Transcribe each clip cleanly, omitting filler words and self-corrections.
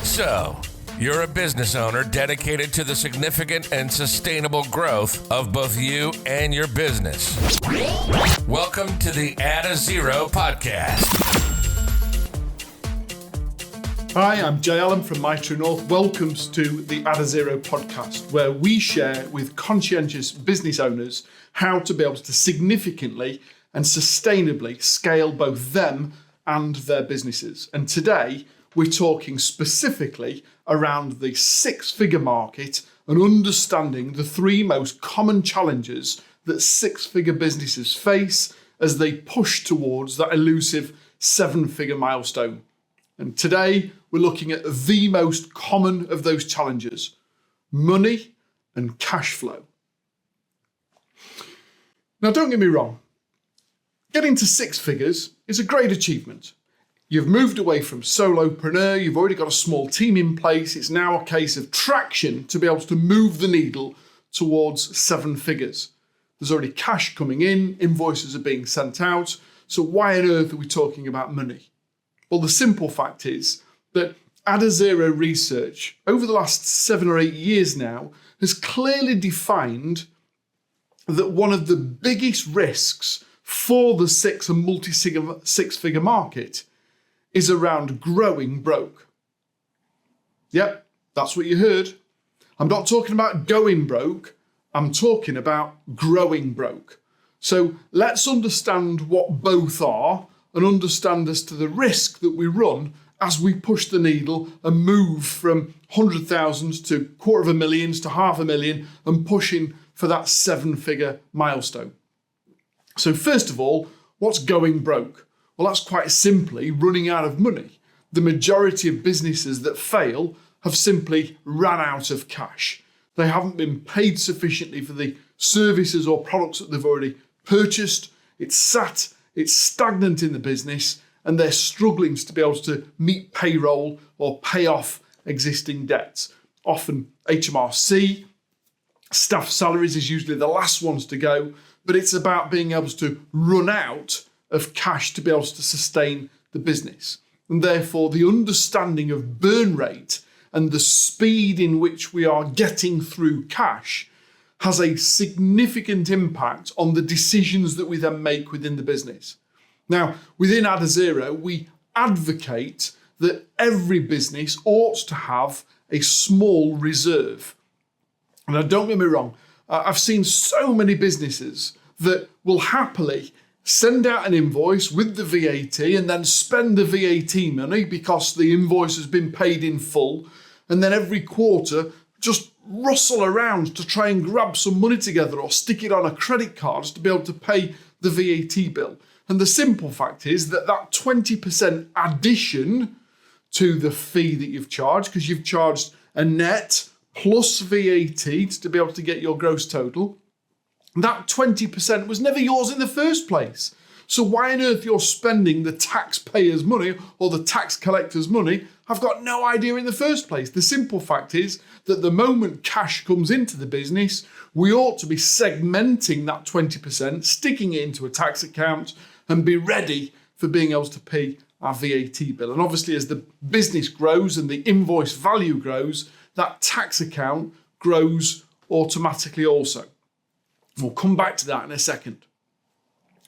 So, you're a business owner dedicated to the significant and sustainable growth of both you and your business. Welcome to the Add a Zero podcast. Hi, I'm Jay Allen from My True North. Welcome to the Add a Zero podcast, where we share with conscientious business owners how to be able to significantly and sustainably scale both them and their businesses. And today, we're talking specifically around the six-figure market and understanding the three most common challenges that six-figure businesses face as they push towards that elusive seven-figure milestone. And today, we're looking at the most common of those challenges: money and cash flow. Now, don't get me wrong. Getting to six figures is a great achievement. You've moved away from solopreneur, you've already got a small team in place. It's now a case of traction to be able to move the needle towards seven figures. There's already cash coming in, invoices are being sent out. So why on earth are we talking about money? Well, the simple fact is that Add a Zero research over the last 7 or 8 years now has clearly defined that one of the biggest risks for the six-figure market is around growing broke. Yep, that's what you heard. I'm not talking about going broke, I'm talking about growing broke. So let's understand what both are and understand as to the risk that we run as we push the needle and move from 100,000 to 250,000 to 500,000 and pushing for that seven-figure milestone. So first of all, what's going broke? Well, that's quite simply running out of money. The majority of businesses that fail have simply ran out of cash. They haven't been paid sufficiently for the services or products that they've already purchased. It's stagnant in the business, and they're struggling to be able to meet payroll or pay off existing debts. Often HMRC, staff salaries is usually the last ones to go, but it's about being able to run out of cash to be able to sustain the business. And therefore, the understanding of burn rate and the speed in which we are getting through cash has a significant impact on the decisions that we then make within the business. Now, within Add a Zero, we advocate that every business ought to have a small reserve. And now, don't get me wrong, I've seen so many businesses that will happily send out an invoice with the VAT and then spend the VAT money because the invoice has been paid in full, and then every quarter just rustle around to try and grab some money together or stick it on a credit card to be able to pay the VAT bill. And the simple fact is that 20% addition to the fee that you've charged, because you've charged a net plus VAT to be able to get your gross total, that 20% was never yours in the first place. So why on earth you're spending the taxpayer's money or the tax collector's money, I've got no idea in the first place. The simple fact is that the moment cash comes into the business, we ought to be segmenting that 20%, sticking it into a tax account, and be ready for being able to pay our VAT bill. And obviously, as the business grows and the invoice value grows, that tax account grows automatically also. We'll come back to that in a second.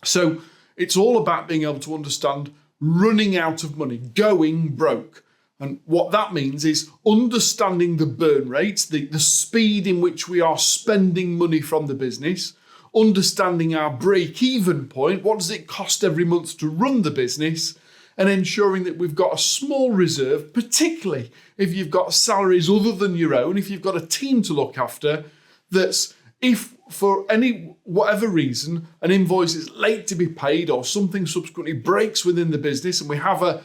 So it's all about being able to understand running out of money, going broke. And what that means is understanding the burn rates, the speed in which we are spending money from the business, understanding our break-even point, what does it cost every month to run the business, and ensuring that we've got a small reserve, particularly if you've got salaries other than your own, if you've got a team to look after, that's if for any whatever reason an invoice is late to be paid or something subsequently breaks within the business and we have an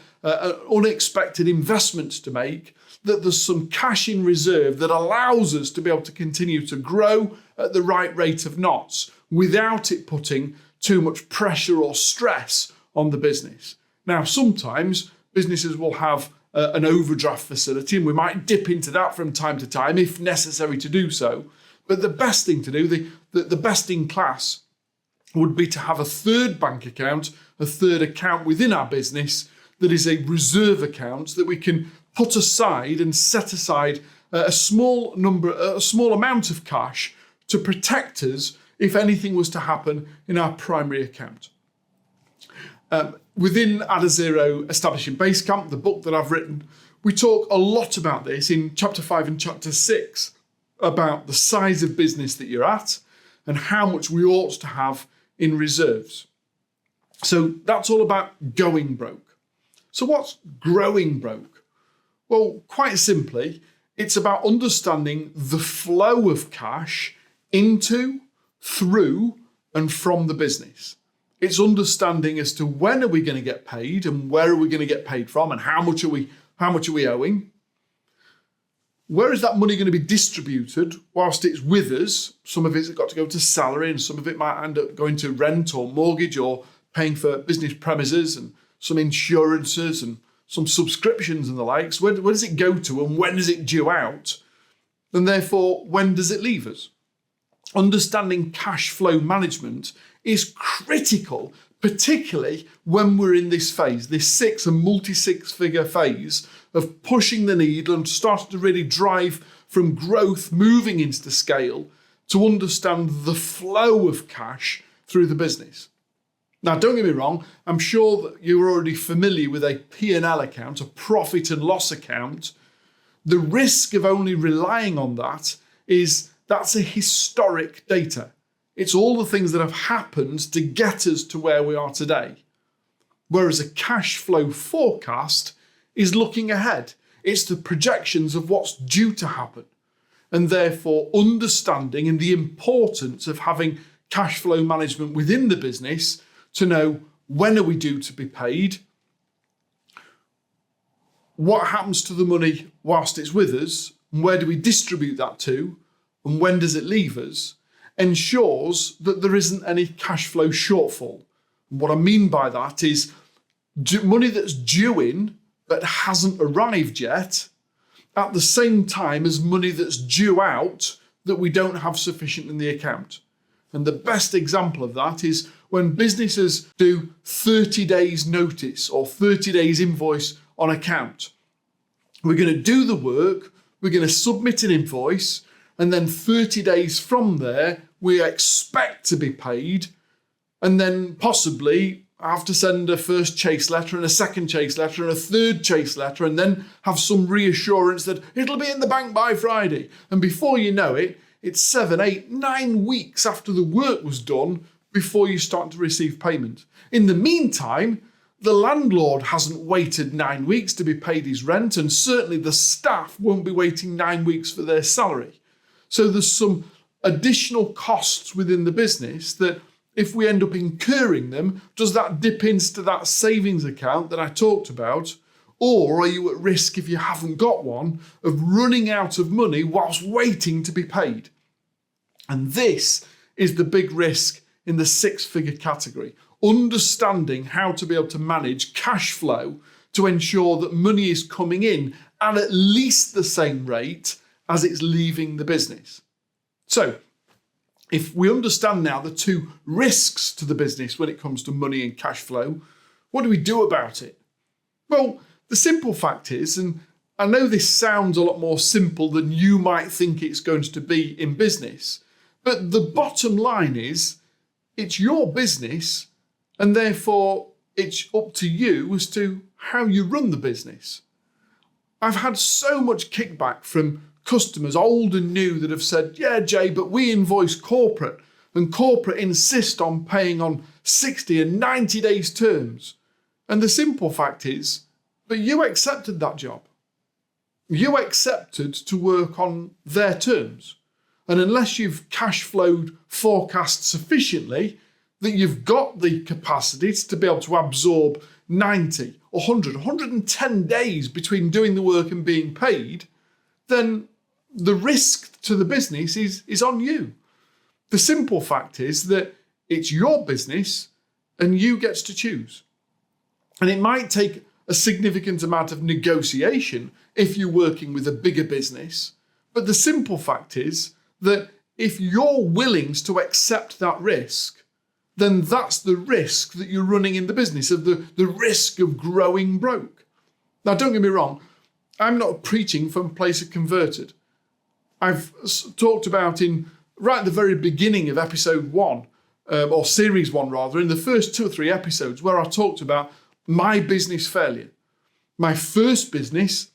unexpected investment to make, that there's some cash in reserve that allows us to be able to continue to grow at the right rate of knots without it putting too much pressure or stress on the business. Now, sometimes businesses will have an overdraft facility, and we might dip into that from time to time if necessary to do so. But the best thing to do, the best in class, would be to have a third bank account, a third account within our business that is a reserve account that we can put aside and set aside a small amount of cash to protect us if anything was to happen in our primary account. Within Adazero Establishing Basecamp, the book that I've written, we talk a lot about this in chapter 5 and chapter 6, about the size of business that you're at and how much we ought to have in reserves. So that's all about going broke. So what's growing broke? Well, quite simply, it's about understanding the flow of cash into, through, and from the business. It's understanding as to when are we going to get paid and where are we going to get paid from and how much are we owing? Where is that money going to be distributed whilst it's with us? Some of it's got to go to salary and some of it might end up going to rent or mortgage or paying for business premises and some insurances and some subscriptions and the likes. Where does it go to and when is it due out? And therefore, when does it leave us? Understanding cash flow management is critical, particularly when we're in this phase, this multi-six-figure phase of pushing the needle and starting to really drive from growth, moving into the scale, to understand the flow of cash through the business. Now, don't get me wrong, I'm sure that you're already familiar with a P&L account, a profit and loss account. The risk of only relying on that is that's a historic data. It's all the things that have happened to get us to where we are today. Whereas a cash flow forecast is looking ahead. It's the projections of what's due to happen. And therefore understanding and the importance of having cash flow management within the business to know when are we due to be paid, what happens to the money whilst it's with us, and where do we distribute that to, and when does it leave us, ensures that there isn't any cash flow shortfall. And what I mean by that is money that's due in but hasn't arrived yet, at the same time as money that's due out that we don't have sufficient in the account. And the best example of that is when businesses do 30 days notice or 30 days invoice on account. We're going to do the work, we're going to submit an invoice, and then 30 days from there, we expect to be paid, and then possibly have to send a first chase letter and a second chase letter and a third chase letter, and then have some reassurance that it'll be in the bank by Friday. And before you know it, it's 7, 8, 9 weeks after the work was done before you start to receive payment. In the meantime, the landlord hasn't waited 9 weeks to be paid his rent, and certainly the staff won't be waiting 9 weeks for their salary. So there's some additional costs within the business that if we end up incurring them, does that dip into that savings account that I talked about? Or are you at risk, if you haven't got one, of running out of money whilst waiting to be paid? And this is the big risk in the six-figure category. Understanding how to be able to manage cash flow to ensure that money is coming in at least the same rate as it's leaving the business. So, if we understand now the two risks to the business when it comes to money and cash flow, what do we do about it? Well, the simple fact is, and I know this sounds a lot more simple than you might think it's going to be in business, but the bottom line is, it's your business, and therefore it's up to you as to how you run the business. I've had so much kickback from customers, old and new, that have said, yeah, Jay, but we invoice corporate, and corporate insist on paying on 60 and 90 days terms. And the simple fact is, but you accepted that job. You accepted to work on their terms. And unless you've cash flowed forecast sufficiently that you've got the capacity to be able to absorb 90, 100, 110 days between doing the work and being paid, then the risk to the business is on you. The simple fact is that it's your business and you get to choose. And it might take a significant amount of negotiation if you're working with a bigger business. But the simple fact is that if you're willing to accept that risk, then that's the risk that you're running in the business, of the risk of growing broke. Now, don't get me wrong, I'm not preaching from a place of converted. I've talked about right at the very beginning of episode 1, or series 1 rather, in the first 2 or 3 episodes where I talked about my business failure. My first business,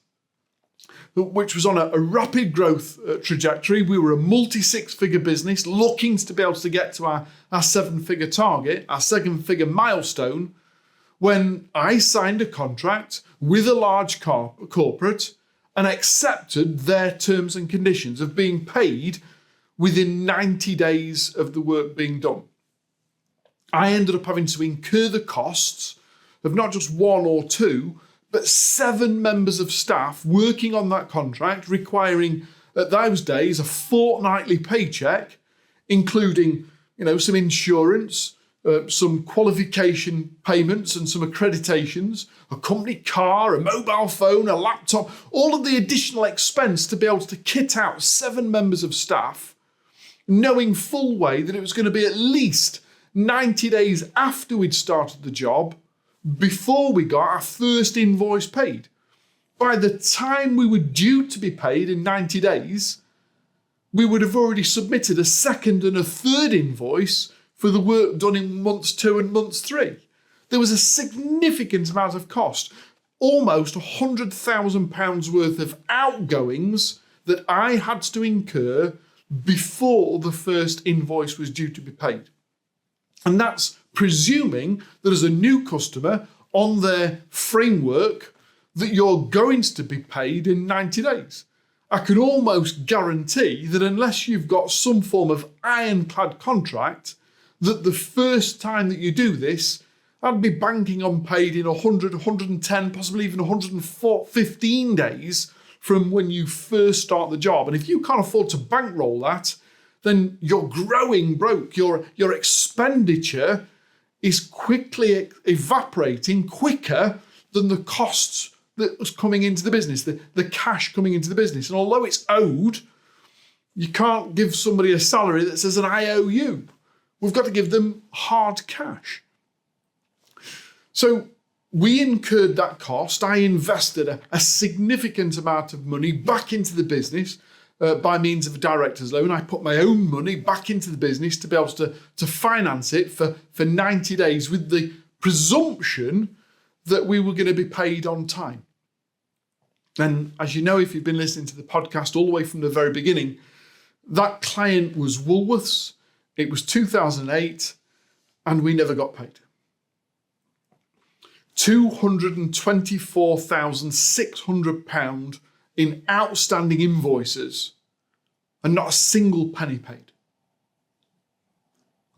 which was on a rapid growth trajectory. We were a multi-6-figure business looking to be able to get to our 7-figure target, our 7-figure milestone, when I signed a contract with a large corporate and accepted their terms and conditions of being paid within 90 days of the work being done. I ended up having to incur the costs of not just 1 or 2, but 7 members of staff working on that contract, requiring at those days a fortnightly paycheck, including, some insurance, some qualification payments and some accreditations, a company car, a mobile phone, a laptop, all of the additional expense to be able to kit out 7 members of staff, knowing full well that it was going to be at least 90 days after we'd started the job before we got our first invoice paid. By the time we were due to be paid in 90 days, we would have already submitted a second and a third invoice for the work done in months 2 and months 3. There was a significant amount of cost, almost £100,000 worth of outgoings that I had to incur before the first invoice was due to be paid. And that's presuming that as a new customer on their framework that you're going to be paid in 90 days. I can almost guarantee that unless you've got some form of ironclad contract, that the first time that you do this, I'd be banking on paid in 100, 110, possibly even 115 days from when you first start the job. And if you can't afford to bankroll that, then you're growing broke. Your expenditure is quickly evaporating quicker than the costs that was coming into the business, the cash coming into the business. And although it's owed, you can't give somebody a salary that says an IOU. We've got to give them hard cash. So we incurred that cost. I invested a significant amount of money back into the business by means of a director's loan. I put my own money back into the business to be able to finance it for 90 days with the presumption that we were going to be paid on time. And as you know, if you've been listening to the podcast all the way from the very beginning, that client was Woolworths. It was 2008 and we never got paid. £224,600 in outstanding invoices and not a single penny paid.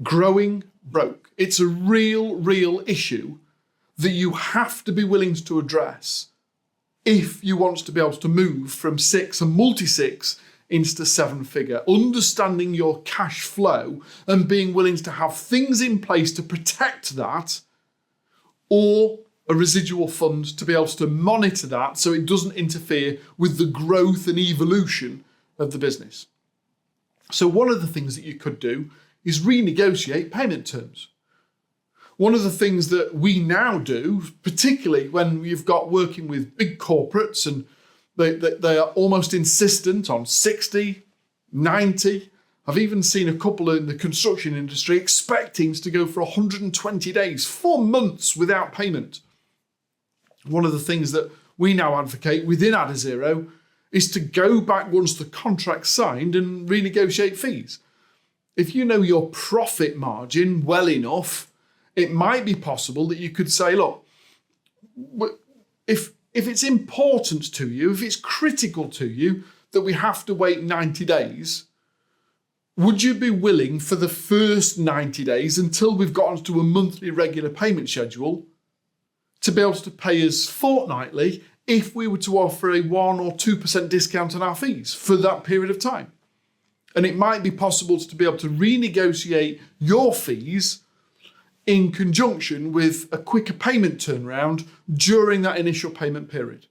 Growing broke. It's a real issue that you have to be willing to address if you want to be able to move from 6 and multi-6 into 7-figure. Understanding your cash flow and being willing to have things in place to protect that, or a residual fund to be able to monitor that so it doesn't interfere with the growth and evolution of the business. So one of the things that you could do is renegotiate payment terms. One of the things that we now do, particularly when you've got working with big corporates and they are almost insistent on 60, 90. I've even seen a couple in the construction industry expecting to go for 120 days, 4 months without payment. One of the things that we now advocate within Adazero is to go back once the contract's signed and renegotiate fees. If you know your profit margin well enough, it might be possible that you could say, look, if it's important to you, if it's critical to you that we have to wait 90 days, would you be willing for the first 90 days until we've gotten to a monthly regular payment schedule to be able to pay us fortnightly if we were to offer a 1 or 2% discount on our fees for that period of time? And it might be possible to be able to renegotiate your fees in conjunction with a quicker payment turnaround during that initial payment period.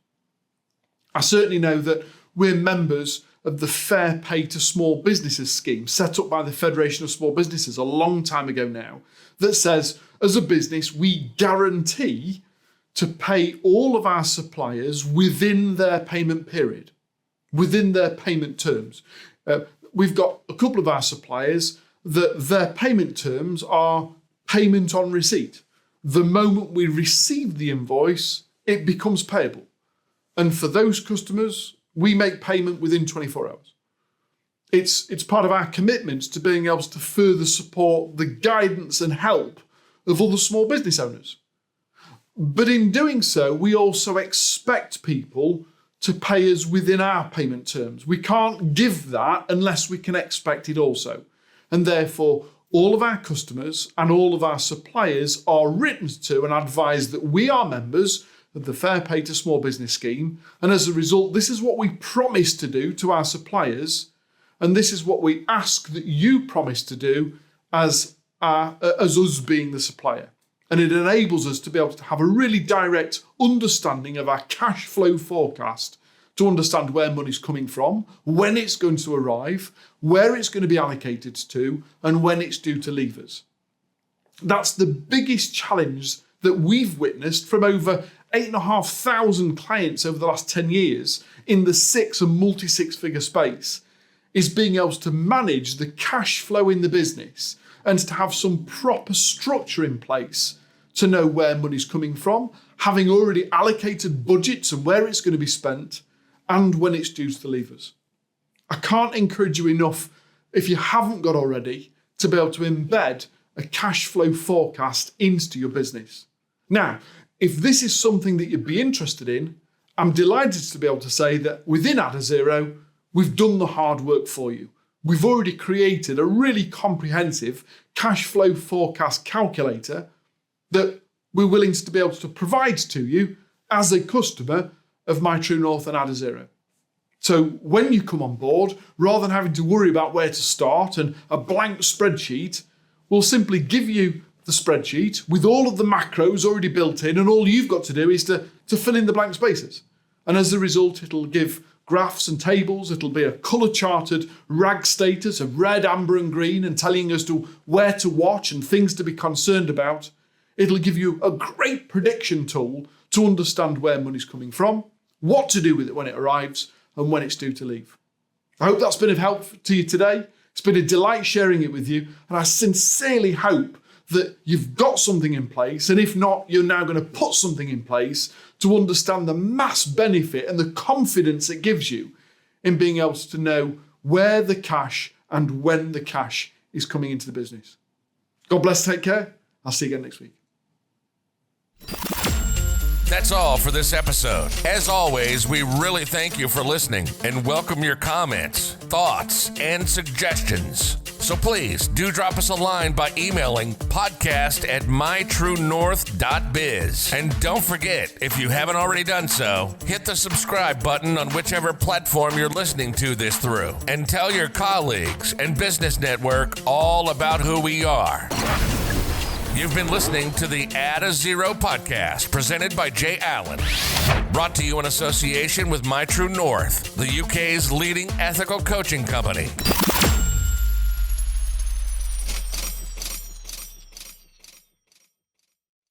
I certainly know that we're members of the Fair Pay to Small Businesses scheme set up by the Federation of Small Businesses a long time ago now, that says, as a business, we guarantee to pay all of our suppliers within their payment period, within their payment terms. We've got a couple of our suppliers that their payment terms are payment on receipt. The moment we receive the invoice, it becomes payable. And for those customers, we make payment within 24 hours. It's part of our commitment to being able to further support the guidance and help of other small business owners. But in doing so, we also expect people to pay us within our payment terms. We can't give that unless we can expect it also. And therefore, all of our customers and all of our suppliers are written to and advised that we are members of the Fair Pay to Small Business Scheme. And as a result, this is what we promise to do to our suppliers. And this is what we ask that you promise to do as us being the supplier. And it enables us to be able to have a really direct understanding of our cash flow forecast, to understand where money's coming from, when it's going to arrive, where it's going to be allocated to, and when it's due to leave us. That's the biggest challenge that we've witnessed from over 8,500 clients over the last 10 years in the six and multi-six-figure space, is being able to manage the cash flow in the business and to have some proper structure in place to know where money's coming from, having already allocated budgets and where it's going to be spent, and when it's due to leave us. I can't encourage you enough, if you haven't got already, to be able to embed a cash flow forecast into your business. Now, if this is something that you'd be interested in, I'm delighted to be able to say that within Adazero, we've done the hard work for you. We've already created a really comprehensive cash flow forecast calculator that we're willing to be able to provide to you as a customer of My True North and Adazero. So when you come on board, rather than having to worry about where to start and a blank spreadsheet, we'll simply give you the spreadsheet with all of the macros already built in, and all you've got to do is to fill in the blank spaces. And as a result, it'll give graphs and tables. It'll be a colour-charted RAG status of red, amber and green, and telling us to where to watch and things to be concerned about. It'll give you a great prediction tool to understand where money's coming from, what to do with it when it arrives, and when it's due to leave. I hope that's been of help to you today. It's been a delight sharing it with you, and I sincerely hope that you've got something in place, and if not, you're now going to put something in place to understand the mass benefit and the confidence it gives you in being able to know where the cash and when the cash is coming into the business. God bless, take care. I'll see you again next week. That's all for this episode. As always, we really thank you for listening and welcome your comments, thoughts, and suggestions. So please do drop us a line by emailing podcast@mytruenorth.biz. And don't forget, if you haven't already done so, hit the subscribe button on whichever platform you're listening to this through. And tell your colleagues and business network all about who we are. You've been listening to the Adazero podcast, presented by Jay Allen. Brought to you in association with My True North, the UK's leading ethical coaching company.